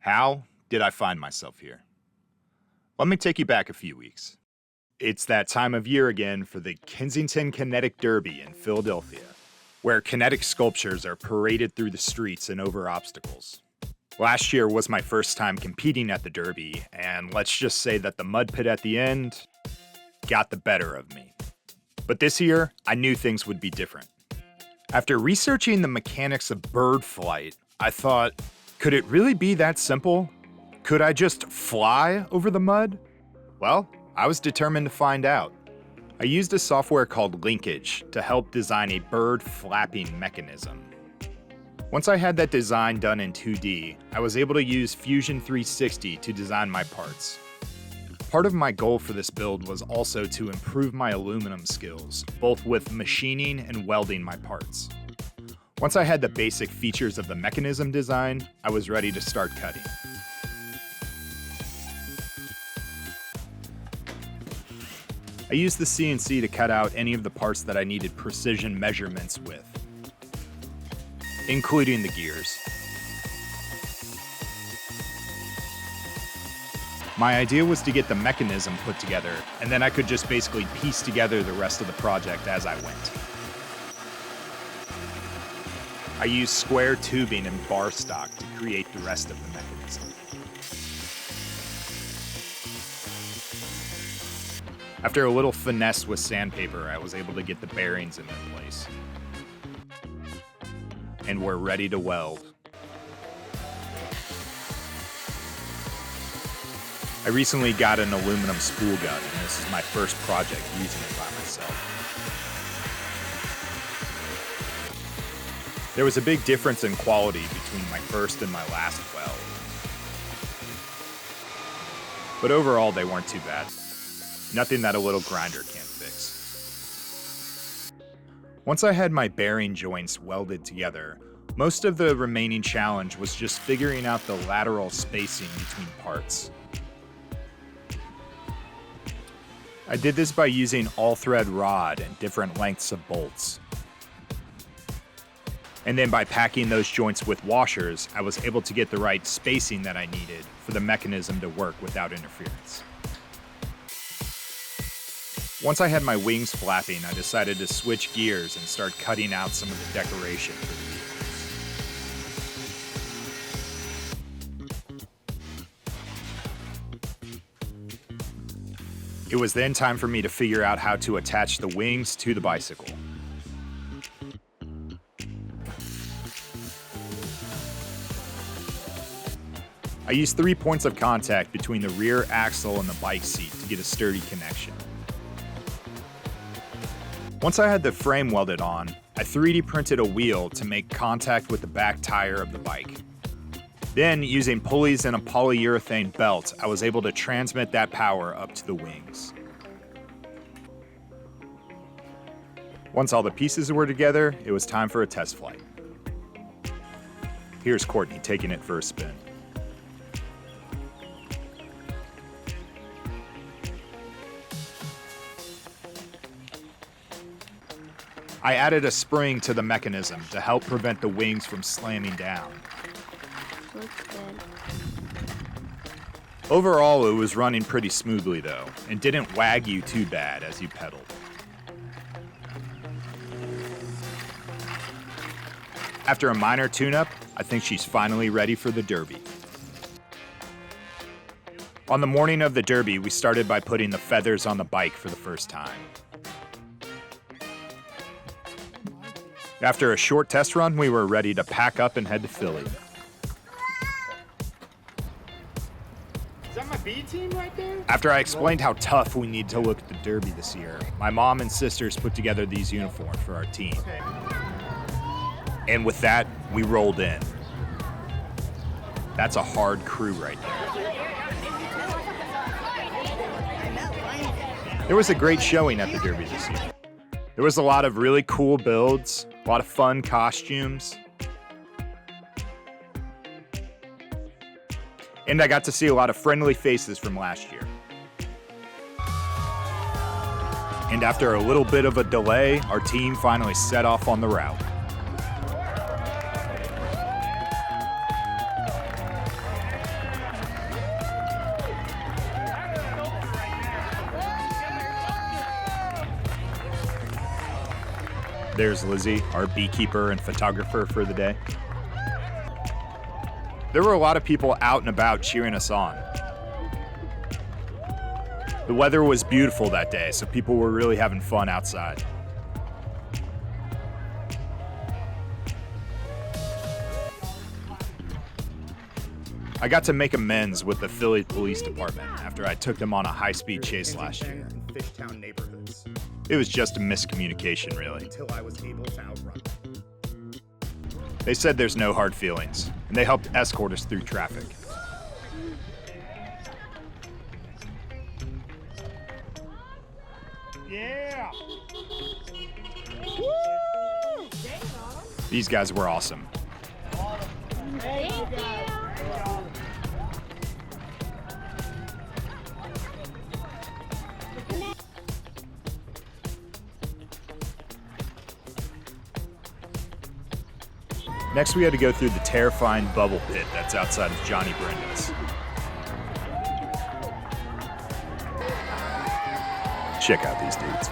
How did I find myself here? Let me take you back a few weeks. It's that time of year again for the Kensington Kinetic Derby in Philadelphia, where kinetic sculptures are paraded through the streets and over obstacles. Last year was my first time competing at the Derby, and let's just say that the mud pit at the end got the better of me. But this year, I knew things would be different. After researching the mechanics of bird flight, I thought, could it really be that simple? Could I just fly over the mud? Well, I was determined to find out. I used a software called Linkage to help design a bird flapping mechanism. Once I had that design done in 2D, I was able to use Fusion 360 to design my parts. Part of my goal for this build was also to improve my aluminum skills, both with machining and welding my parts. Once I had the basic features of the mechanism design, I was ready to start cutting. I used the CNC to cut out any of the parts that I needed precision measurements with, including the gears. My idea was to get the mechanism put together, and then I could just basically piece together the rest of the project as I went. I used square tubing and bar stock to create the rest of the mechanism. After a little finesse with sandpaper, I was able to get the bearings in their place. And we're ready to weld. I recently got an aluminum spool gun, and this is my first project using it by myself. There was a big difference in quality between my first and my last weld. But overall, they weren't too bad. Nothing that a little grinder can't fix. Once I had my bearing joints welded together, most of the remaining challenge was just figuring out the lateral spacing between parts. I did this by using all-thread rod and different lengths of bolts. And then by packing those joints with washers, I was able to get the right spacing that I needed for the mechanism to work without interference. Once I had my wings flapping, I decided to switch gears and start cutting out some of the decoration for the vehicles. It was then time for me to figure out how to attach the wings to the bicycle. I used 3 points of contact between the rear axle and the bike seat to get a sturdy connection. Once I had the frame welded on, I 3D printed a wheel to make contact with the back tire of the bike. Then, using pulleys and a polyurethane belt, I was able to transmit that power up to the wings. Once all the pieces were together, it was time for a test flight. Here's Courtney taking it for a spin. I added a spring to the mechanism to help prevent the wings from slamming down. Looks good. Overall, it was running pretty smoothly though, and didn't wag you too bad as you pedaled. After a minor tune-up, I think she's finally ready for the Derby. On the morning of the Derby, we started by putting the feathers on the bike for the first time. After a short test run, we were ready to pack up and head to Philly. Is that my B team right there? After I explained how tough we need to look at the Derby this year, my mom and sisters put together these uniforms for our team. Okay. And with that, we rolled in. That's a hard crew right there. There was a great showing at the Derby this year. There was a lot of really cool builds, a lot of fun costumes. And I got to see a lot of friendly faces from last year. And after a little bit of a delay, our team finally set off on the route. There's Lizzie, our beekeeper and photographer for the day. There were a lot of people out and about cheering us on. The weather was beautiful that day, so people were really having fun outside. I got to make amends with the Philly Police Department after I took them on a high-speed chase last year. Fishtown neighborhoods. It was just a miscommunication, really. Until I was able to outrun them. They said there's no hard feelings, and they helped escort us through traffic. Yeah! These guys were awesome. Next, we had to go through the terrifying bubble pit that's outside of Johnny Brenda's. Check out these dudes.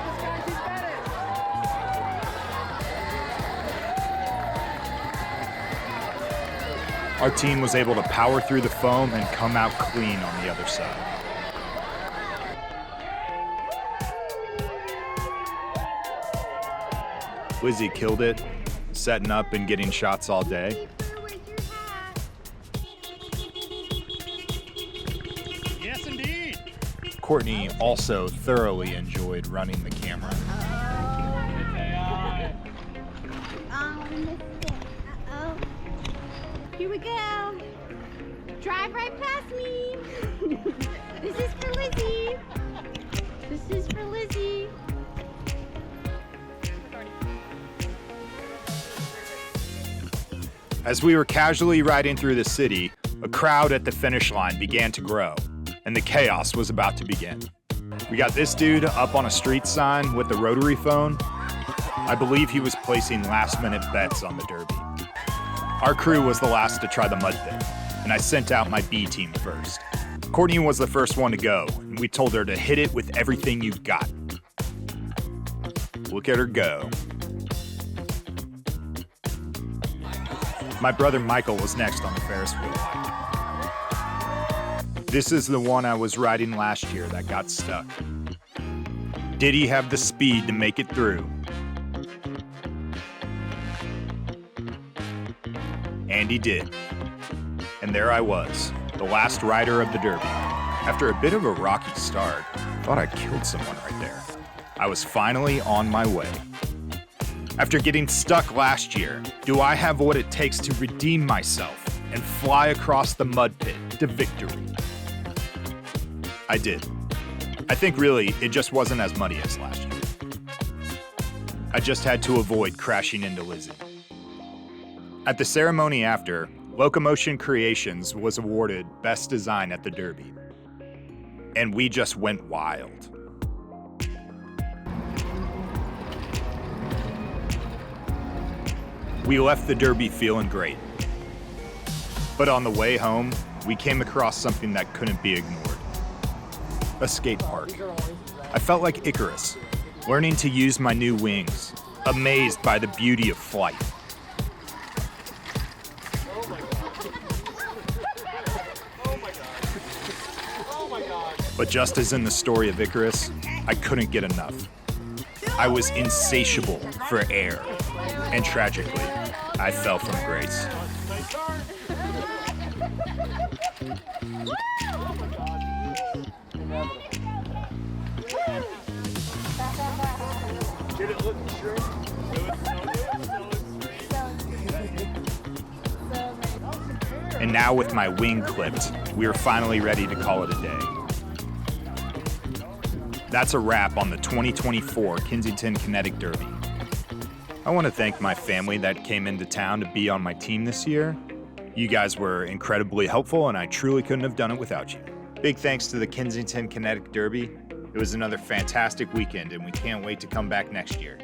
Our team was able to power through the foam and come out clean on the other side. Lizzie killed it, setting up and getting shots all day. Yes, indeed! Courtney also thoroughly enjoyed running the camera. Uh-oh. Here we go. Drive right past me. This is for Lizzie. This is for Lizzie. As we were casually riding through the city, a crowd at the finish line began to grow, and the chaos was about to begin. We got this dude up on a street sign with the rotary phone. I believe he was placing last-minute bets on the Derby. Our crew was the last to try the mud pit, and I sent out my B team first. Courtney was the first one to go, and we told her to hit it with everything you've got. Look at her go. My brother Michael was next on the Ferris wheel. This is the one I was riding last year that got stuck. Did he have the speed to make it through? And he did. And there I was, the last rider of the Derby. After a bit of a rocky start, thought I killed someone right there. I was finally on my way. After getting stuck last year, do I have what it takes to redeem myself and fly across the mud pit to victory? I did. I think really, it just wasn't as muddy as last year. I just had to avoid crashing into Lizzie. At the ceremony after, Locomotion Creations was awarded Best Design at the Derby. And we just went wild. We left the Derby feeling great. But on the way home, we came across something that couldn't be ignored. A skate park. I felt like Icarus, learning to use my new wings, amazed by the beauty of flight. But just as in the story of Icarus, I couldn't get enough. I was insatiable for air, and tragically, I fell from grace. Did it look true? And now with my wing clipped, we are finally ready to call it a day. That's a wrap on the 2024 Kensington Kinetic Derby. I want to thank my family that came into town to be on my team this year. You guys were incredibly helpful, and I truly couldn't have done it without you. Big thanks to the Kensington Kinetic Derby. It was another fantastic weekend, and we can't wait to come back next year.